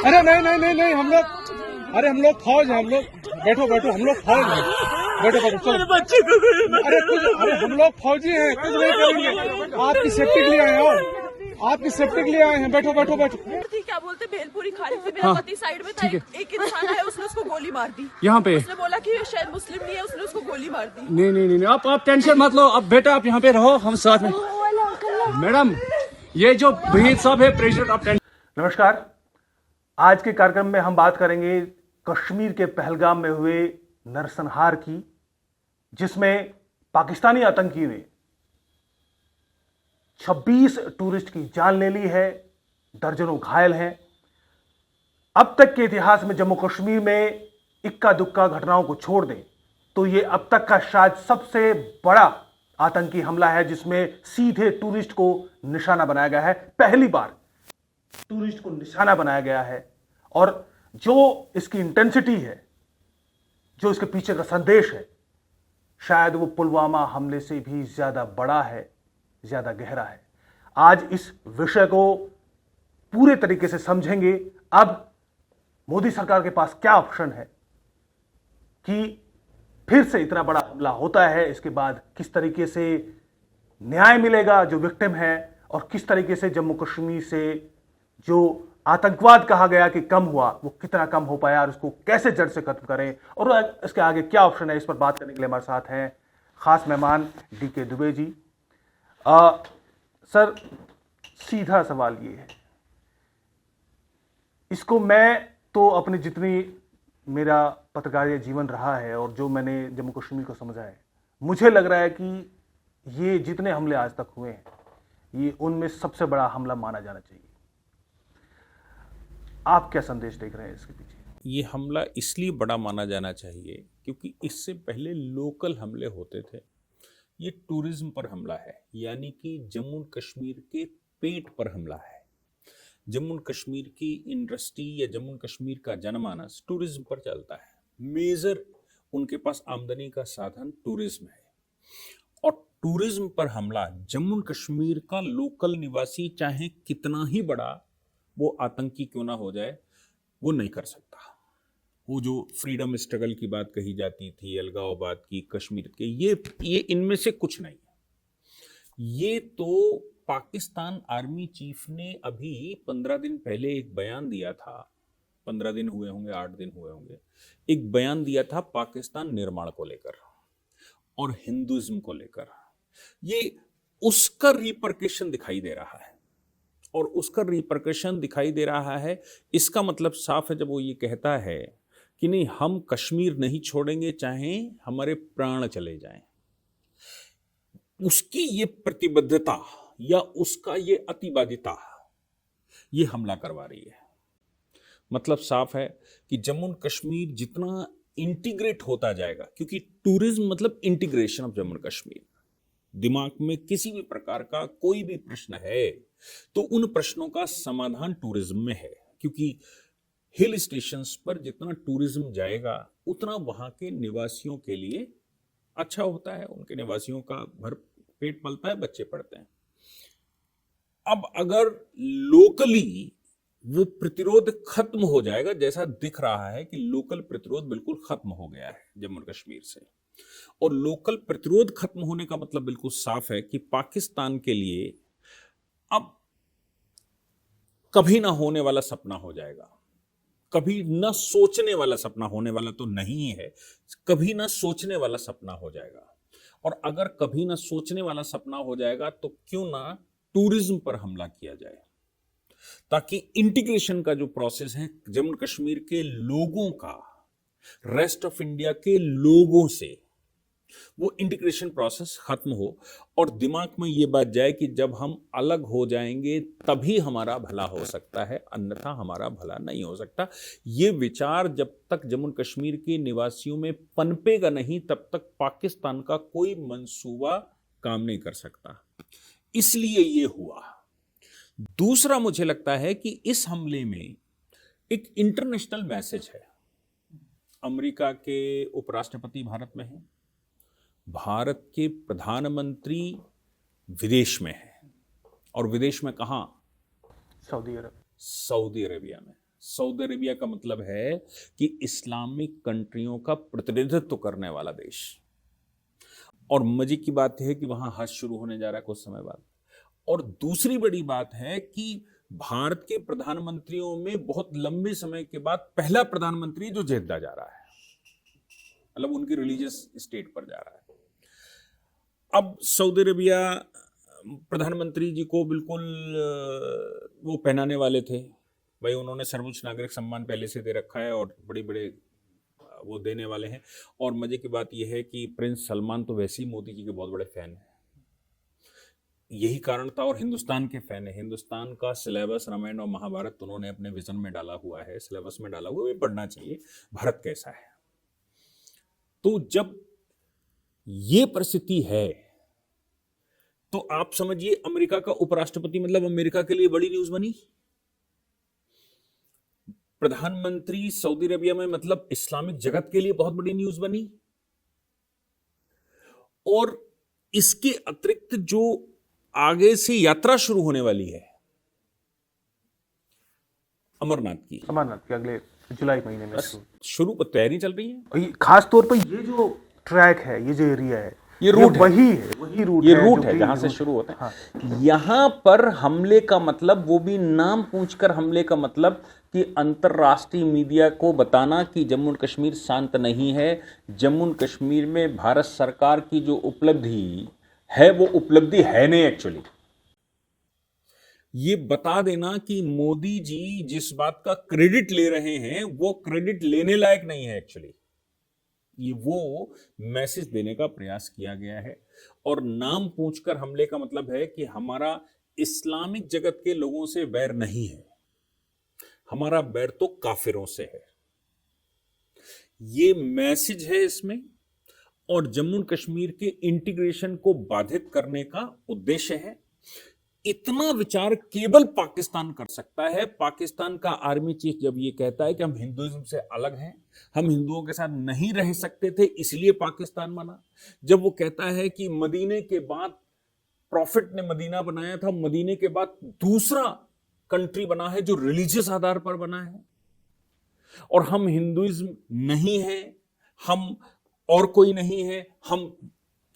अरे नहीं नहीं नहीं नहीं हम लोग, अरे हम लोग फौज हैं, हम लोग बैठो बैठो, हम लोग फौज हैं, बैठो बैठो चलो। बच्चे को अरे कुछ, अरे हम लोग फौजी हैं, कुछ नहीं करेंगे, आपकी सेफ्टी के लिए आए हैं, आपकी सेफ्टी के लिए आए हैं, बैठो बैठो बैठो। क्या बोलते भेलपुरी खाली थी, मेरा पति साइड में था, एक इंसान है उसने उसको गोली मार दी। यहाँ पे उसने बोला कि ये शायद मुस्लिम नहीं है, उसने उसको गोली मार दी। नहीं नहीं नहीं, आप टेंशन मत लो, अब बेटा आप यहाँ पे रहो, हम साथ में। मैडम ये जो वहीद साहब है प्रेसिडेंट ऑफ। नमस्कार, आज के कार्यक्रम में हम बात करेंगे कश्मीर के पहलगाम में हुए नरसंहार की, जिसमें पाकिस्तानी आतंकी ने 26 टूरिस्ट की जान ले ली है, दर्जनों घायल हैं। अब तक के इतिहास में जम्मू कश्मीर में इक्का दुक्का घटनाओं को छोड़ दें तो यह अब तक का शायद सबसे बड़ा आतंकी हमला है, जिसमें सीधे टूरिस्ट को निशाना बनाया गया है। पहली बार टूरिस्ट को निशाना बनाया गया है, और जो इसकी इंटेंसिटी है, जो इसके पीछे का संदेश है, शायद वो पुलवामा हमले से भी ज्यादा बड़ा है, ज्यादा गहरा है। आज इस विषय को पूरे तरीके से समझेंगे। अब मोदी सरकार के पास क्या ऑप्शन है कि फिर से इतना बड़ा हमला होता है, इसके बाद किस तरीके से न्याय मिलेगा जो विक्टिम है, और किस तरीके से जम्मू कश्मीर से जो आतंकवाद कहा गया कि कम हुआ, वो कितना कम हो पाया, और उसको कैसे जड़ से खत्म करें, और इसके आगे क्या ऑप्शन है, इस पर बात करने के लिए हमारे साथ हैं खास मेहमान डीके दुबे जी। सर, सीधा सवाल ये है, इसको मैं तो अपनी जितनी मेरा पत्रकारिता जीवन रहा है और जो मैंने जम्मू कश्मीर को समझा है, मुझे लग रहा है कि ये जितने हमले आज तक हुए हैं, ये उनमें सबसे बड़ा हमला माना जाना चाहिए। आप क्या संदेश देख रहे हैं इसके पीछे? ये हमला इसलिए बड़ा माना जाना चाहिए क्योंकि इससे पहले लोकल हमले होते थे। ये टूरिज्म पर हमला है, यानी कि जम्मू कश्मीर के पेट पर हमला है। जम्मू कश्मीर की इंडस्ट्री या जम्मू कश्मीर का जनमानस टूरिज्म पर चलता है। मेजर उनके पास आमदनी का साधन टूरिज्म है, और टूरिज्म पर हमला जम्मू कश्मीर का लोकल निवासी चाहे कितना ही बड़ा वो आतंकी क्यों ना हो जाए, वो नहीं कर सकता। वो जो फ्रीडम स्ट्रगल की बात कही जाती थी, अलगाववाद की, कश्मीर के, ये इनमें से कुछ नहीं है। ये तो पाकिस्तान आर्मी चीफ ने अभी 15 दिन पहले एक बयान दिया था, 15 दिन हुए होंगे, 8 दिन हुए होंगे, एक बयान दिया था पाकिस्तान निर्माण को लेकर और हिंदुइज्म को लेकर। ये उसका रिपरकशन दिखाई दे रहा है, और उसका रिपरकशन दिखाई दे रहा है। इसका मतलब साफ है जब वो ये कहता है कि नहीं, हम कश्मीर नहीं छोड़ेंगे चाहे हमारे प्राण चले जाएं। उसकी ये प्रतिबद्धता या उसका ये अतिवादिता ये हमला करवा रही है। मतलब साफ है कि जम्मू कश्मीर जितना इंटीग्रेट होता जाएगा, क्योंकि टूरिज्म मतलब इंटीग्रेशन ऑफ जम्मू कश्मीर। दिमाग में किसी भी प्रकार का कोई भी प्रश्न है तो उन प्रश्नों का समाधान टूरिज्म में है, क्योंकि हिल स्टेशंस पर जितना टूरिज्म जाएगा उतना वहां के निवासियों के लिए अच्छा होता है, उनके निवासियों का भर पेट पलता है, बच्चे पढ़ते हैं। अब अगर लोकली वो प्रतिरोध खत्म हो जाएगा, जैसा दिख रहा है कि लोकल प्रतिरोध बिल्कुल खत्म हो गया है जम्मू कश्मीर से, और लोकल प्रतिरोध खत्म होने का मतलब बिल्कुल साफ है कि पाकिस्तान के लिए अब कभी ना होने वाला सपना हो जाएगा। कभी ना सोचने वाला सपना, होने वाला तो नहीं है, कभी ना सोचने वाला सपना हो जाएगा। और अगर कभी ना सोचने वाला सपना हो जाएगा तो क्यों ना टूरिज्म पर हमला किया जाए, ताकि इंटीग्रेशन का जो प्रोसेस है जम्मू कश्मीर के लोगों का रेस्ट ऑफ इंडिया के लोगों से, वो इंटीग्रेशन प्रोसेस खत्म हो, और दिमाग में ये बात जाए कि जब हम अलग हो जाएंगे तभी हमारा भला हो सकता है, अन्यथा हमारा भला नहीं हो सकता। ये विचार जब तक जम्मू कश्मीर के निवासियों में पनपेगा नहीं, तब तक पाकिस्तान का कोई मंसूबा काम नहीं कर सकता। इसलिए ये हुआ। दूसरा, मुझे लगता है कि इस हमले में एक इंटरनेशनल मैसेज है। अमेरिका के उपराष्ट्रपति भारत में हैं, भारत के प्रधानमंत्री विदेश में है, और विदेश में कहां? सऊदी अरब। सऊदी अरेबिया में। सऊदी अरेबिया का मतलब है कि इस्लामिक कंट्रियों का प्रतिनिधित्व करने वाला देश। और मजे की बात है कि वहां हज शुरू होने जा रहा है कुछ समय बाद। और दूसरी बड़ी बात है कि भारत के प्रधानमंत्रियों में बहुत लंबे समय के बाद पहला प्रधानमंत्री जो जेद्दा जा रहा है, मतलब उनकी रिलीजियस स्टेट पर जा रहा है। अब सऊदी अरेबिया प्रधानमंत्री जी को बिल्कुल वो पहनाने वाले थे भाई, उन्होंने सर्वोच्च नागरिक सम्मान पहले से दे रखा है और बड़े बड़े वो देने वाले हैं। और मजे की बात यह है कि प्रिंस सलमान तो वैसे ही मोदी जी के बहुत बड़े फैन हैं, यही कारण था। और हिंदुस्तान के फैन है। हिंदुस्तान का सिलेबस रामायण और महाभारत उन्होंने अपने विजन में डाला हुआ है, सिलेबस में डाला हुआ है, पढ़ना चाहिए भारत कैसा है। तो जब ये परिस्थिति है तो आप समझिए अमेरिका का उपराष्ट्रपति, मतलब अमेरिका के लिए बड़ी न्यूज बनी। प्रधानमंत्री सऊदी अरेबिया में, मतलब इस्लामिक जगत के लिए बहुत बड़ी न्यूज बनी। और इसके अतिरिक्त जो आगे से यात्रा शुरू होने वाली है अमरनाथ की अगले जुलाई महीने में शुरू पर तैयारी चल रही है। और खास तौर पर ये जो ट्रैक है, ये जो एरिया है, ये रूट वही रूट है जहां से शुरू होता है। हाँ। यहां पर हमले का मतलब, वो भी नाम पूछकर हमले का मतलब, कि अंतर्राष्ट्रीय मीडिया को बताना कि जम्मू और कश्मीर शांत नहीं है। जम्मू और कश्मीर में भारत सरकार की जो उपलब्धि है वो उपलब्धि है नहीं एक्चुअली। ये बता देना कि मोदी जी जिस बात का क्रेडिट ले रहे हैं वो क्रेडिट लेने लायक नहीं है एक्चुअली। ये वो मैसेज देने का प्रयास किया गया है। और नाम पूछकर हमले का मतलब है कि हमारा इस्लामिक जगत के लोगों से बैर नहीं है, हमारा बैर तो काफिरों से है। ये मैसेज है इसमें। और जम्मू कश्मीर के इंटीग्रेशन को बाधित करने का उद्देश्य है। इतना विचार केवल पाकिस्तान कर सकता है। पाकिस्तान का आर्मी चीफ जब ये कहता है कि हम हिंदुइज्म से अलग हैं, हम हिंदुओं के साथ नहीं रह सकते थे, इसलिए पाकिस्तान बना। जब वो कहता है कि मदीने के बाद प्रॉफिट ने मदीना बनाया था, मदीने के बाद दूसरा कंट्री बना है जो रिलीजियस आधार पर बना है, और हम हिंदुइज्म नहीं है, हम और कोई नहीं है, हम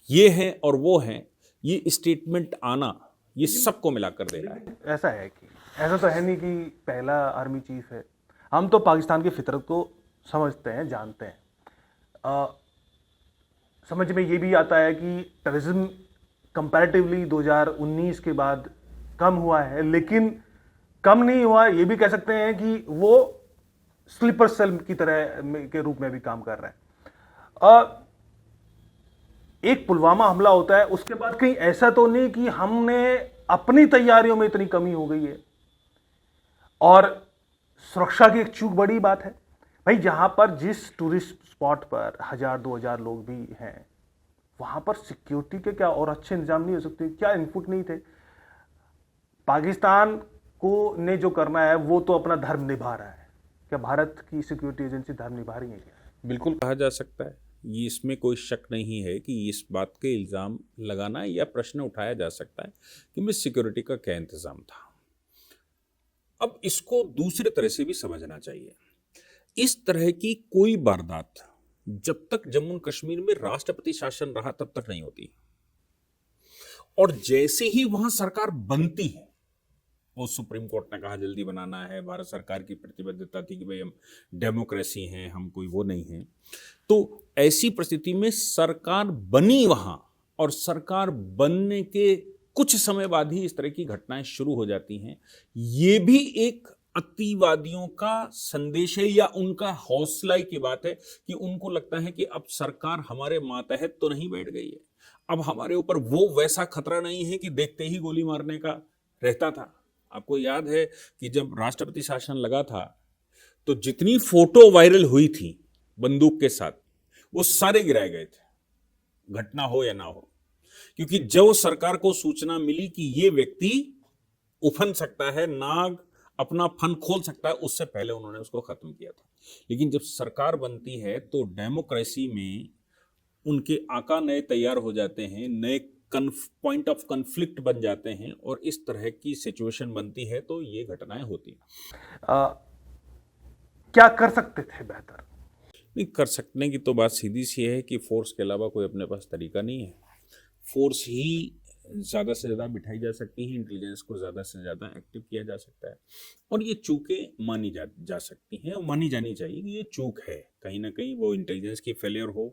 ये हैं और वो हैं, ये स्टेटमेंट आना ये सबको मिलाकर दे रहा है। ऐसा है कि ऐसा तो है नहीं कि पहला आर्मी चीफ है। हम तो पाकिस्तान की फितरत को समझते हैं, जानते हैं। समझ में ये भी आता है कि टेररिज्म कंपैरेटिवली 2019 के बाद कम हुआ है, लेकिन कम नहीं हुआ ये भी कह सकते हैं कि वो स्लीपर सेल की तरह के रूप में भी काम कर रहा है। एक पुलवामा हमला होता है, उसके बाद कहीं ऐसा तो नहीं कि हमने अपनी तैयारियों में इतनी कमी हो गई है। और सुरक्षा की एक चूक बड़ी बात है भाई, जहां पर जिस टूरिस्ट स्पॉट पर 1000-2000 लोग भी हैं, वहां पर सिक्योरिटी के क्या और अच्छे इंतजाम नहीं हो सकते? क्या इनपुट नहीं थे? पाकिस्तान को ने जो करना है वो तो अपना धर्म निभा रहा है। क्या भारत की सिक्योरिटी एजेंसी धर्म निभा रही है? बिल्कुल कहा जा सकता है। ये इसमें कोई शक नहीं है कि इस बात के इल्ज़ाम लगाना या प्रश्न उठाया जा सकता है कि मिस सिक्योरिटी का क्या इंतज़ाम था। अब इसको दूसरे तरह से भी समझना चाहिए। इस तरह की कोई वारदात जब तक जम्मू कश्मीर में राष्ट्रपति शासन रहा तब तक नहीं होती, और जैसे ही वहां सरकार बनती है, वो सुप्रीम कोर्ट ने कहा जल्दी बनाना है, भारत सरकार की प्रतिबद्धता थी कि भाई हम डेमोक्रेसी हैं, हम कोई वो नहीं हैं, तो ऐसी परिस्थिति में सरकार बनी वहां, और सरकार बनने के कुछ समय बाद ही इस तरह की घटनाएं शुरू हो जाती हैं। ये भी एक अतिवादियों का संदेश है या उनका हौसला की बात है कि उनको लगता है कि अब सरकार हमारे मातहत तो नहीं बैठ गई है, अब हमारे ऊपर वो वैसा खतरा नहीं है कि देखते ही गोली मारने का रहता था। आपको याद है कि जब राष्ट्रपति शासन लगा था तो जितनी फोटो वायरल हुई थी बंदूक के साथ, वो सारे गिराए गए थे, घटना हो या ना हो, क्योंकि जब सरकार को सूचना मिली कि ये व्यक्ति उफन सकता है, नाग अपना फन खोल सकता है, उससे पहले उन्होंने उसको खत्म किया था। लेकिन जब सरकार बनती है तो डेमोक्रेसी में उनके आका नए तैयार हो जाते हैं, नए पॉइंट ऑफ कॉन्फ्लिक्ट बन जाते हैं, और इस तरह की सिचुएशन बनती है तो ये घटनाएं होती हैं। क्या कर सकते थे बेहतर? नहीं कर सकने की तो बात सीधी सी है कि फोर्स के अलावा कोई अपने पास तरीका नहीं है। फोर्स ही ज़्यादा से ज़्यादा बिठाई जा सकती है, इंटेलिजेंस को ज़्यादा से ज़्यादा एक्टिव किया जा सकता है, और ये चूकें मानी जा सकती हैं और मानी जानी चाहिए कि ये चूक है कहीं ना कहीं। वो इंटेलिजेंस की फेलियर हो,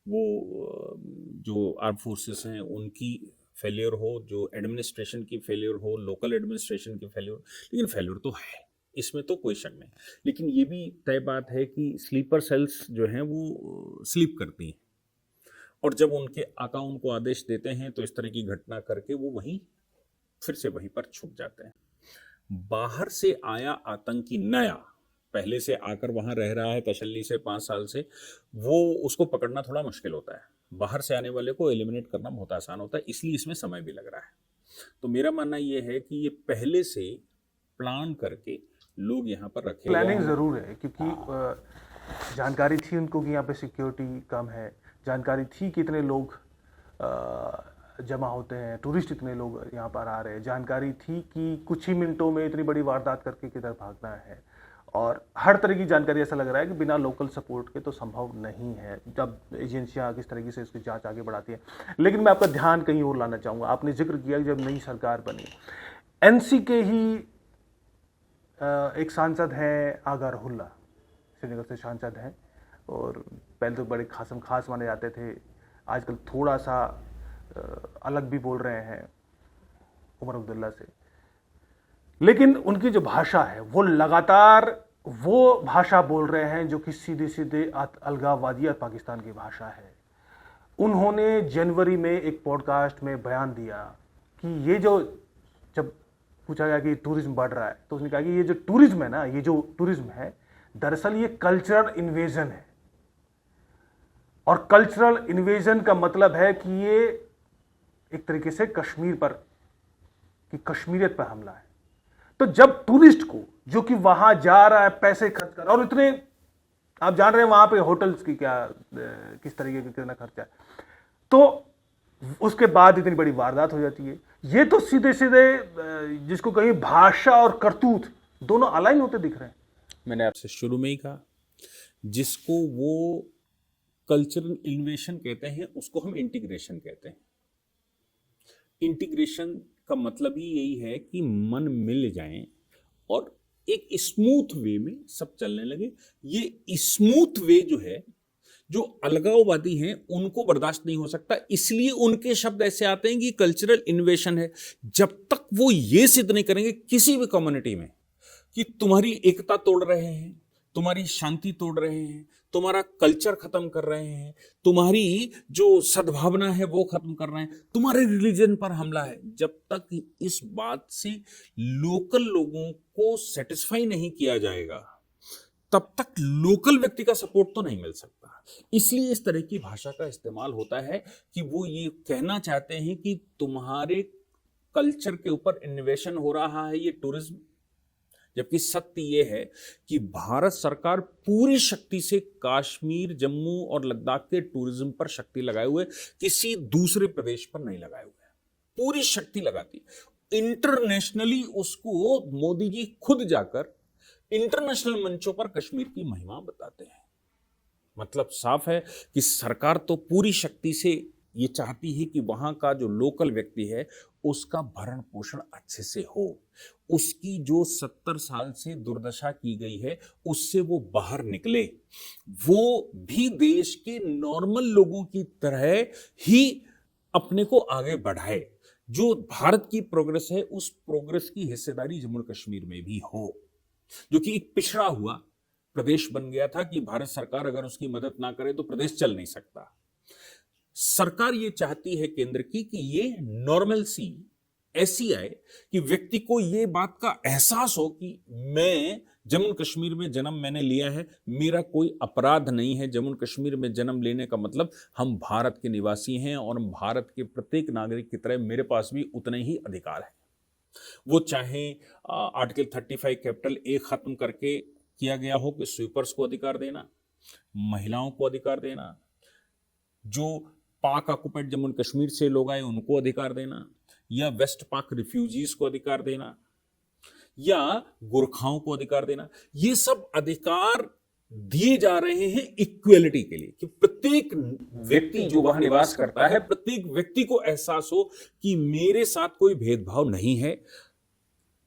वो जो आर्म फोर्सेस हैं उनकी फेलियर हो, जो एडमिनिस्ट्रेशन की फेलियर हो, लोकल एडमिनिस्ट्रेशन की फेलियर हो, लेकिन फेलियर तो है, इसमें तो कोई शक नहीं। लेकिन ये भी तय बात है कि स्लीपर सेल्स जो हैं वो स्लीप करती हैं, और जब उनके आका उनको आदेश देते हैं तो इस तरह की घटना करके वो फिर से वहीं पर छुप जाते हैं। बाहर से आया आतंकी नया पहले से आकर वहां रह रहा है तसल्ली से 5 साल से, वो उसको पकड़ना थोड़ा मुश्किल होता है। बाहर से आने वाले को एलिमिनेट करना बहुत आसान होता है, इसलिए इसमें समय भी लग रहा है। तो मेरा मानना ये है कि ये पहले से प्लान करके लोग यहाँ पर रखे गए प्लानिंग हैं। ज़रूर है, क्योंकि जानकारी थी उनको कि यहाँ पे सिक्योरिटी कम है, जानकारी थी कि इतने लोग जमा होते हैं, टूरिस्ट इतने लोग यहाँ पर आ रहे हैं, जानकारी थी कि कुछ ही मिनटों में इतनी बड़ी वारदात करके किधर भागना है, और हर तरह की जानकारी ऐसा लग रहा है कि बिना लोकल सपोर्ट के तो संभव नहीं है, जब एजेंसियाँ किस तरीके से इसकी जांच आगे बढ़ाती हैं। लेकिन मैं आपका ध्यान कहीं और लाना चाहूँगा। आपने जिक्र किया कि जब नई सरकार बनी, एनसी के ही एक सांसद हैं आगा रहुल्ला, श्रीनगर से सांसद हैं, और पहले तो बड़े खास माने जाते थे, आजकल थोड़ा सा अलग भी बोल रहे हैं उमर अब्दुल्ला से। लेकिन उनकी जो भाषा है वो लगातार वो भाषा बोल रहे हैं जो कि सीधे सीधे अलगाववादी पाकिस्तान की भाषा है। उन्होंने जनवरी में एक पॉडकास्ट में बयान दिया कि ये जो, जब पूछा गया कि टूरिज्म बढ़ रहा है, तो उसने कहा कि ये जो टूरिज्म है ना, ये जो टूरिज्म है दरअसल ये कल्चरल इन्वेजन है, और कल्चरल इन्वेजन का मतलब है कि ये एक तरीके से कश्मीर पर कि कश्मीरियत पर हमला है। तो जब टूरिस्ट को, जो कि वहां जा रहा है पैसे खर्च कर, और इतने आप जान रहे हैं वहां पे होटल्स की क्या किस तरीके का कितना खर्चा है, तो उसके बाद इतनी बड़ी वारदात हो जाती है। ये तो सीधे सीधे जिसको कहीं भाषा और करतूत दोनों अलाइन होते दिख रहे हैं। मैंने आपसे शुरू में ही कहा, जिसको वो कल्चरल इन्वेशन कहते हैं उसको हम इंटीग्रेशन कहते हैं। इंटीग्रेशन का मतलब ही यही है कि मन मिल जाएं और एक स्मूथ वे में सब चलने लगे। ये स्मूथ वे जो है, जो अलगाववादी हैं उनको बर्दाश्त नहीं हो सकता, इसलिए उनके शब्द ऐसे आते हैं कि कल्चरल इन्वेशन है। जब तक वो ये सिद्ध नहीं करेंगे किसी भी कम्युनिटी में कि तुम्हारी एकता तोड़ रहे हैं, तुम्हारी शांति तोड़ रहे हैं, तुम्हारा कल्चर खत्म कर रहे हैं, तुम्हारी जो सद्भावना है वो खत्म कर रहे हैं, तुम्हारे रिलीजन पर हमला है, जब तक इस बात से लोकल लोगों को सेटिस्फाई नहीं किया जाएगा तब तक लोकल व्यक्ति का सपोर्ट तो नहीं मिल सकता। इसलिए इस तरह की भाषा का इस्तेमाल होता है कि वो ये कहना चाहते हैं कि तुम्हारे कल्चर के ऊपर इन्वेशन हो रहा है, ये टूरिज्म। जबकि सत्य ये है कि भारत सरकार पूरी शक्ति से कश्मीर, जम्मू और लद्दाख के टूरिज्म पर शक्ति लगाए हुए, किसी दूसरे प्रदेश पर नहीं लगाए हुए, पूरी शक्ति लगाती। इंटरनेशनली उसको मोदी जी खुद जाकर इंटरनेशनल मंचों पर कश्मीर की महिमा बताते हैं। मतलब साफ है कि सरकार तो पूरी शक्ति से ये चाहती है कि वहां का जो लोकल व्यक्ति है उसका भरण पोषण अच्छे से हो, उसकी जो 70 साल से दुर्दशा की गई है उससे वो बाहर निकले, वो भी देश के नॉर्मल लोगों की तरह ही अपने को आगे बढ़ाए। जो भारत की प्रोग्रेस है उस प्रोग्रेस की हिस्सेदारी जम्मू कश्मीर में भी हो, जो कि एक पिछड़ा हुआ प्रदेश बन गया था कि भारत सरकार अगर उसकी मदद ना करे तो प्रदेश चल नहीं सकता। सरकार ये चाहती है केंद्र की कि ये नॉर्मलसी ऐसी आए कि व्यक्ति को ये बात का एहसास हो कि मैं जम्मू कश्मीर में जन्म मैंने लिया है, मेरा कोई अपराध नहीं है। जम्मू कश्मीर में जन्म लेने का मतलब हम भारत के निवासी हैं और भारत के प्रत्येक नागरिक की तरह मेरे पास भी उतने ही अधिकार है। वो चाहे आर्टिकल 35 कैपिटल ए खत्म करके किया गया हो कि स्वीपर्स को अधिकार देना, महिलाओं को अधिकार देना, जो पाक ऑक्युपाइड जम्मू कश्मीर से लोग आए उनको अधिकार देना, या वेस्ट पाक रिफ्यूजीज को अधिकार देना, या गोरखाओं को अधिकार देना, ये सब अधिकार दिए जा रहे हैं इक्वेलिटी के लिए, कि प्रत्येक व्यक्ति जो वहां निवास करता है, प्रत्येक व्यक्ति को एहसास हो कि मेरे साथ कोई भेदभाव नहीं है।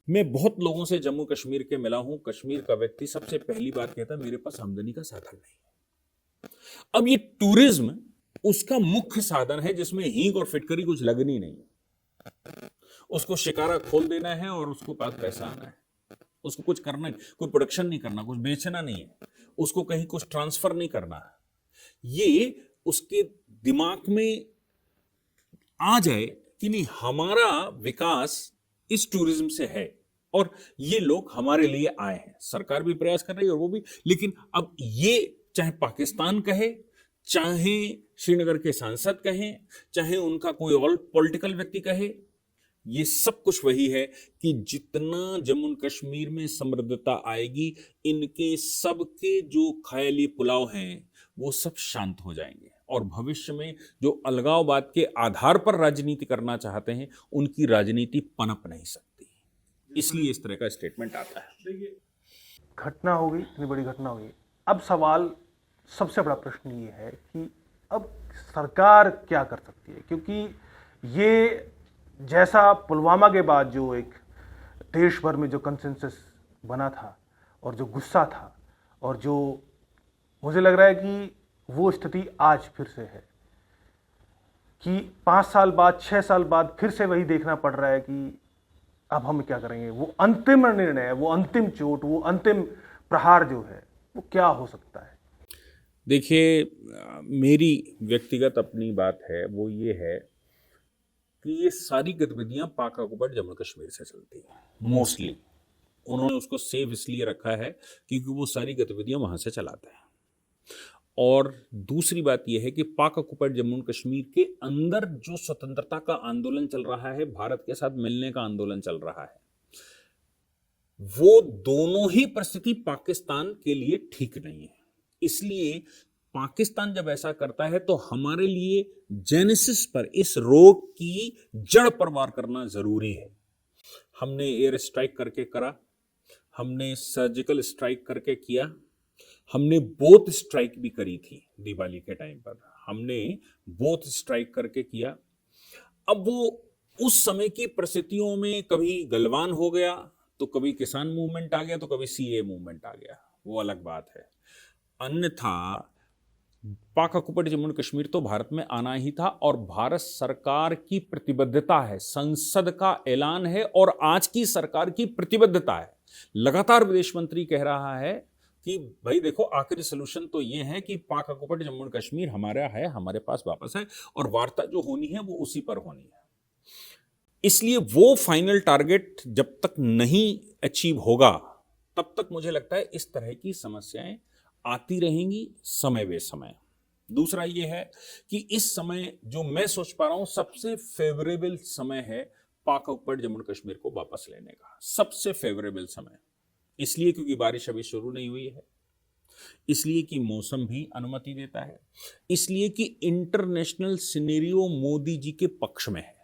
मैं बहुत लोगों से जम्मू कश्मीर के मिला हूं, कश्मीर का व्यक्ति सबसे पहली बात कहता है मेरे पास आमदनी का साधन नहीं है। अब ये टूरिज्म उसका मुख्य साधन है, जिसमें हींग और फिटकरी कुछ लगनी नहीं है। उसको शिकारा खोल देना है और उसको पास पैसा आना है, उसको कुछ करना नहीं, कोई प्रोडक्शन नहीं करना, कुछ बेचना नहीं है, उसको कहीं कुछ ट्रांसफर नहीं करना है। ये उसके दिमाग में आ जाए कि नहीं, हमारा विकास इस टूरिज्म से है और ये लोग हमारे लिए आए हैं। सरकार भी प्रयास कर रही है और वो भी, लेकिन अब ये चाहे पाकिस्तान कहे, चाहे श्रीनगर के सांसद कहें, चाहे उनका कोई और पॉलिटिकल व्यक्ति कहे, ये सब कुछ वही है कि जितना जम्मू कश्मीर में समृद्धता आएगी, इनके सबके जो ख्याली पुलाव हैं वो सब शांत हो जाएंगे और भविष्य में जो अलगाववाद के आधार पर राजनीति करना चाहते हैं, उनकी राजनीति पनप नहीं सकती। इसलिए इस तरह का स्टेटमेंट आता है। घटना हो गई, इतनी बड़ी घटना हो गई। अब सवाल, सबसे बड़ा प्रश्न ये है कि अब सरकार क्या कर सकती है, क्योंकि ये जैसा पुलवामा के बाद जो एक देश भर में जो कंसेंसस बना था और जो गुस्सा था, और जो मुझे लग रहा है कि वो स्थिति आज फिर से है कि 5 साल बाद, 6 साल बाद फिर से वही देखना पड़ रहा है कि अब हम क्या करेंगे। वो अंतिम निर्णय, वो अंतिम चोट, वो अंतिम प्रहार जो है, वो क्या हो सकता है? देखिए, मेरी व्यक्तिगत अपनी बात है, वो ये है कि ये सारी गतिविधियां पाक ऑक्युपाइड जम्मू कश्मीर से चलती हैं मोस्टली। उन्होंने उसको सेफ इसलिए रखा है क्योंकि वो सारी गतिविधियां वहां से चलाते हैं। और दूसरी बात यह है कि पाक ऑक्युपाइड जम्मू कश्मीर के अंदर जो स्वतंत्रता का आंदोलन चल रहा है, भारत के साथ मिलने का आंदोलन चल रहा है, वो दोनों ही परिस्थिति पाकिस्तान के लिए ठीक नहीं है। इसलिए पाकिस्तान जब ऐसा करता है तो हमारे लिए जेनेसिस पर, इस रोग की जड़ पर वार करना जरूरी है। हमने एयर स्ट्राइक करके करा, हमने सर्जिकल स्ट्राइक करके किया, हमने बोथ स्ट्राइक भी करी थी दिवाली के टाइम पर, हमने बोथ स्ट्राइक करके किया। अब वो उस समय की परिस्थितियों में कभी गलवान हो गया, तो कभी किसान मूवमेंट आ गया, तो कभी सीए मूवमेंट आ गया, वो अलग बात है। अन्यथा पाक ऑक्युपाइड जम्मू कश्मीर तो भारत में आना ही था और भारत सरकार की प्रतिबद्धता है, संसद का ऐलान है और आज की सरकार की प्रतिबद्धता है। लगातार विदेश मंत्री कह रहा है कि भाई देखो, आखिरी सोल्यूशन तो ये है कि पाक ऑक्युपाइड जम्मू कश्मीर हमारा है, हमारे पास वापस है, और वार्ता जो होनी है वो उसी पर होनी है। इसलिए वो फाइनल टारगेट जब तक नहीं अचीव होगा, तब तक मुझे लगता है इस तरह की समस्याएं आती रहेंगी समय बे समय। दूसरा ये है कि इस समय जो मैं सोच पा रहा हूं, सबसे फेवरेबल समय है पाक ऑक्युपाइड जम्मू कश्मीर को वापस लेने का। सबसे फेवरेबल समय इसलिए क्योंकि बारिश अभी शुरू नहीं हुई है, इसलिए कि मौसम भी अनुमति देता है, इसलिए कि इंटरनेशनल सिनेरियो मोदी जी के पक्ष में है।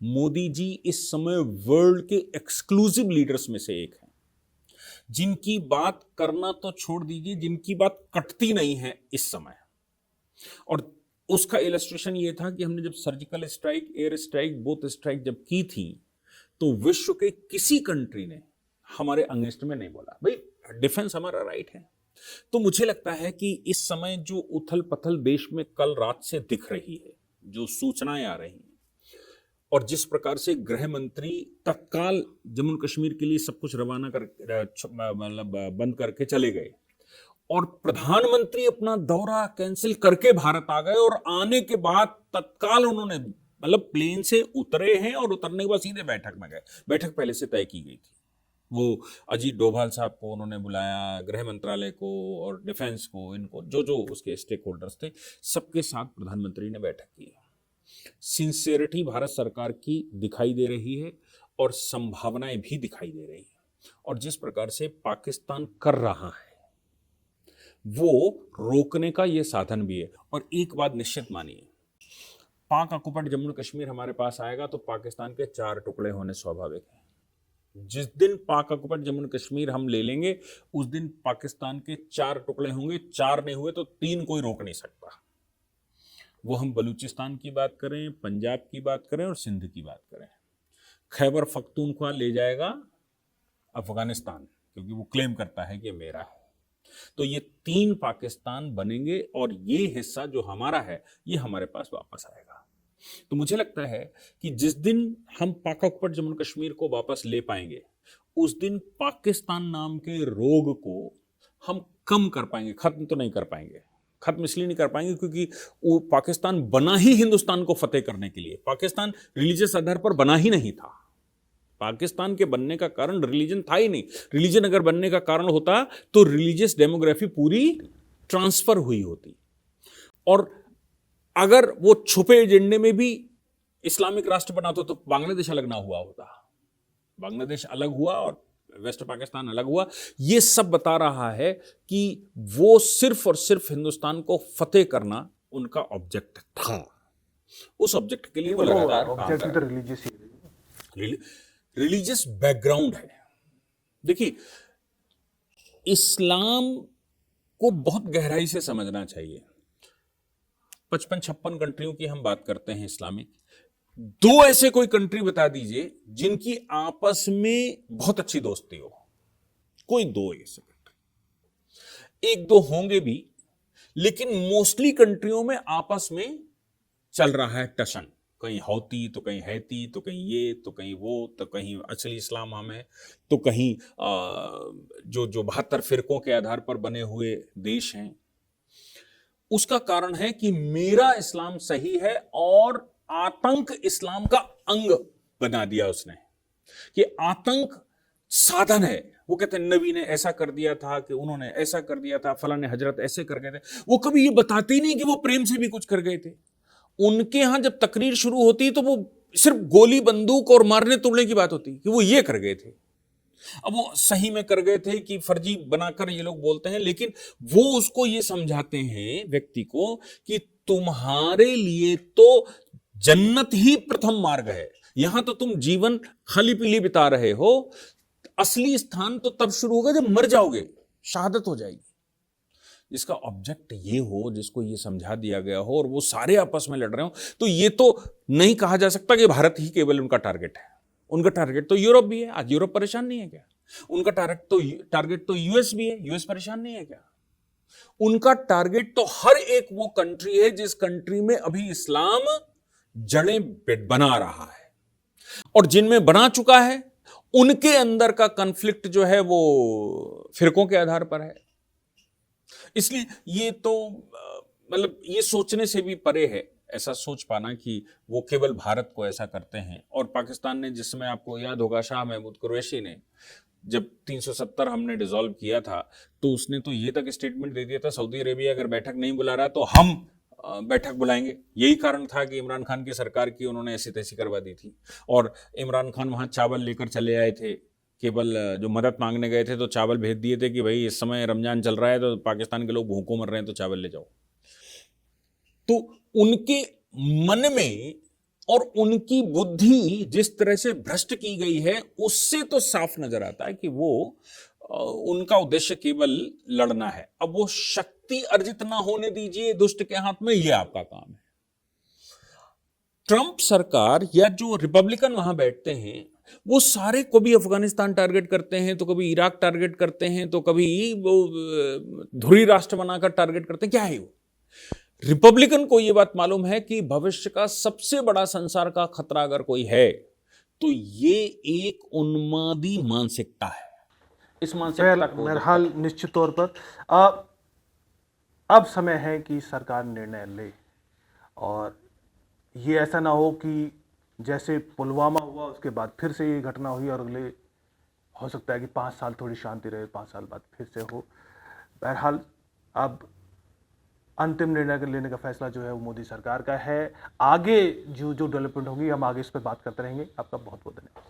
मोदी जी इस समय वर्ल्ड के एक्सक्लूसिव लीडर्स में से एक हैं, जिनकी बात करना तो छोड़ दीजिए, जिनकी बात कटती नहीं है इस समय। और उसका इलस्ट्रेशन ये था कि हमने जब surgical strike, air strike, both strike जब की थी, तो विश्व के किसी कंट्री ने हमारे अगेंस्ट में नहीं बोला। भाई, डिफेंस हमारा राइट है। तो मुझे लगता है कि इस समय जो उथल पथल देश में कल रात से दिख रही है, जो सूचनाएं आ रही हैं, और जिस प्रकार से गृह मंत्री तत्काल जम्मू कश्मीर के लिए सब कुछ रवाना कर, मतलब बंद करके चले गए, और प्रधानमंत्री अपना दौरा कैंसिल करके भारत आ गए, और आने के बाद तत्काल उन्होंने मतलब प्लेन से उतरे हैं और उतरने के बाद सीधे बैठक में गए। बैठक पहले से तय की गई थी। वो अजीत डोभाल साहब को उन्होंने बुलाया, गृह मंत्रालय को और डिफेंस को, इनको जो जो उसके स्टेक होल्डर्स थे, सबके साथ प्रधानमंत्री ने बैठक की। सिंसियरिटी भारत सरकार की दिखाई दे रही है और संभावनाएं भी दिखाई दे रही है। और जिस प्रकार से पाकिस्तान कर रहा है, वो रोकने का ये साधन भी है। और एक बात निश्चित मानिए, पाक ऑक्युपाइड जम्मू कश्मीर हमारे पास आएगा तो पाकिस्तान के 4 टुकड़े होने स्वाभाविक हैं। जिस दिन पाक ऑक्युपाइड जम्मू एंड कश्मीर हम ले लेंगे उस दिन पाकिस्तान के 4 टुकड़े होंगे, 4 नहीं हुए तो 3 कोई रोक नहीं सकता। वो हम बलूचिस्तान की बात करें, पंजाब की बात करें और सिंध की बात करें। खैबर पख्तूनख्वा ले जाएगा अफगानिस्तान, क्योंकि वो क्लेम करता है कि मेरा है। तो ये 3 पाकिस्तान बनेंगे और ये हिस्सा जो हमारा है ये हमारे पास वापस आएगा। तो मुझे लगता है कि जिस दिन हम पाक ऑक्युपाइड जम्मू एंड कश्मीर को वापस ले पाएंगे उस दिन पाकिस्तान नाम के रोग को हम कम कर पाएंगे, खत्म तो नहीं कर पाएंगे। खत्म इसलिए नहीं कर पाएंगे क्योंकि वो पाकिस्तान बना ही हिंदुस्तान को फतेह करने के लिए। पाकिस्तान रिलीजियस आधार पर बना ही नहीं था। पाकिस्तान के बनने का कारण रिलीजन था ही नहीं। रिलीजन अगर बनने का कारण होता तो रिलीजियस डेमोग्राफी पूरी ट्रांसफर हुई होती, और अगर वो छुपे एजेंडे में भी इस्लामिक राष्ट्र बना तो बांग्लादेश अलग ना हुआ होता। बांग्लादेश अलग हुआ और वेस्ट पाकिस्तान अलग हुआ। ये सब बता रहा है कि वो सिर्फ और सिर्फ हिंदुस्तान को फतेह करना उनका ऑब्जेक्ट था। उस ऑब्जेक्ट के लिए वो लगातार काम कर रहे हैं। रिलीजियस बैकग्राउंड है। देखिए, इस्लाम को बहुत गहराई से समझना चाहिए। 55-56 कंट्रियों की हम बात करते हैं इस्लामिक। 2 ऐसे कोई कंट्री बता दीजिए जिनकी आपस में बहुत अच्छी दोस्ती हो। कोई 2 ऐसे कंट्री, 1-2 होंगे भी, लेकिन मोस्टली कंट्रियों में आपस में चल रहा है टशन। कहीं हौती तो कहीं हैती तो कहीं ये तो कहीं वो तो कहीं असली इस्लाम हम है तो कहीं जो 72 फिरकों के आधार पर बने हुए देश हैं। उसका कारण है कि मेरा इस्लाम सही है और आतंक इस्लाम का अंग बना दिया उसने, कि आतंक साधन है। वो कहते हैं नबी ने ऐसा कर दिया था, कि उन्होंने ऐसा कर दिया था, फलां ने हजरत ऐसे कर गए थे। वो कभी ये बताते ही नहीं कि वो प्रेम से भी कुछ कर गए थे। उनके यहां जब तकरीर शुरू होती तो वो सिर्फ गोली बंदूक और मारने तोड़ने की बात होती कि वो ये कर गए थे। अब वो सही में कर गए थे कि फर्जी बनाकर ये लोग बोलते हैं, लेकिन वो उसको ये समझाते हैं व्यक्ति को कि तुम्हारे लिए तो जन्नत ही प्रथम मार्ग है, यहां तो तुम जीवन खाली पीली बिता रहे हो। असली स्थान तो तब शुरू होगा जब मर जाओगे, शहादत हो जाएगी। जिसका ऑब्जेक्ट ये हो, जिसको ये समझा दिया गया हो और वो सारे आपस में लड़ रहे हो, तो ये तो नहीं कहा जा सकता कि भारत ही केवल उनका टारगेट है। उनका टारगेट तो यूरोप भी है। आज यूरोप परेशान नहीं है क्या? उनका टारगेट तो यूएस भी है। यूएस परेशान नहीं है क्या? उनका टारगेट तो हर एक वो कंट्री है जिस कंट्री में अभी इस्लाम जड़ें बना रहा है, और जिनमें बना चुका है उनके अंदर का कॉन्फ्लिक्ट जो है वो फिरकों के आधार पर है। इसलिए ये तो मतलब ये सोचने से भी परे है ऐसा सोच पाना कि वो केवल भारत को ऐसा करते हैं। और पाकिस्तान ने, जिस समय आपको याद होगा शाह महमूद कुरैशी ने जब 370 हमने डिसॉल्व किया था तो उसने तो ये तक स्टेटमेंट दे दिया था, सऊदी अरेबिया अगर बैठक नहीं बुला रहा तो हम बैठक बुलाएंगे। यही कारण था कि इमरान खान की सरकार की उन्होंने ऐसी तैसी करवा दी थी, और इमरान खान वहाँ चावल लेकर चले आए थे। केवल जो मदद मांगने गए थे तो चावल भेज दिए थे कि भाई इस समय रमजान चल रहा है तो पाकिस्तान के लोग भूखों मर रहे हैं तो चावल ले जाओ। तो उनके मन में और उनकी बुद्धि जिस तरह से भ्रष्ट की गई है उससे तो साफ नजर आता है कि वो उनका उद्देश्य केवल लड़ना है। अब वो शक्ति अर्जित ना होने दीजिए दुष्ट के हाथ में, ये आपका काम है। ट्रंप सरकार या जो रिपब्लिकन वहां बैठते हैं वो सारे कभी अफगानिस्तान टारगेट करते हैं, तो कभी इराक टारगेट करते हैं, तो कभी वो धुरी राष्ट्र बनाकर टारगेट करते हैं। क्या है वो? रिपब्लिकन को यह बात मालूम है कि भविष्य का सबसे बड़ा संसार का खतरा अगर कोई है तो ये एक उन्मादी मानसिकता है। इस मानसिकता को बहरहाल निश्चित तौर पर अब समय है कि सरकार निर्णय ले, और ये ऐसा ना हो कि जैसे पुलवामा हुआ उसके बाद फिर से ये घटना हुई और अगले हो सकता है कि 5 साल थोड़ी शांति रहे, 5 साल बाद फिर से हो। बहरहाल अब अंतिम निर्णय लेने का फैसला जो है वो मोदी सरकार का है। आगे जो डेवलपमेंट होगी हम आगे इस पर बात करते रहेंगे। आपका बहुत बहुत धन्यवाद।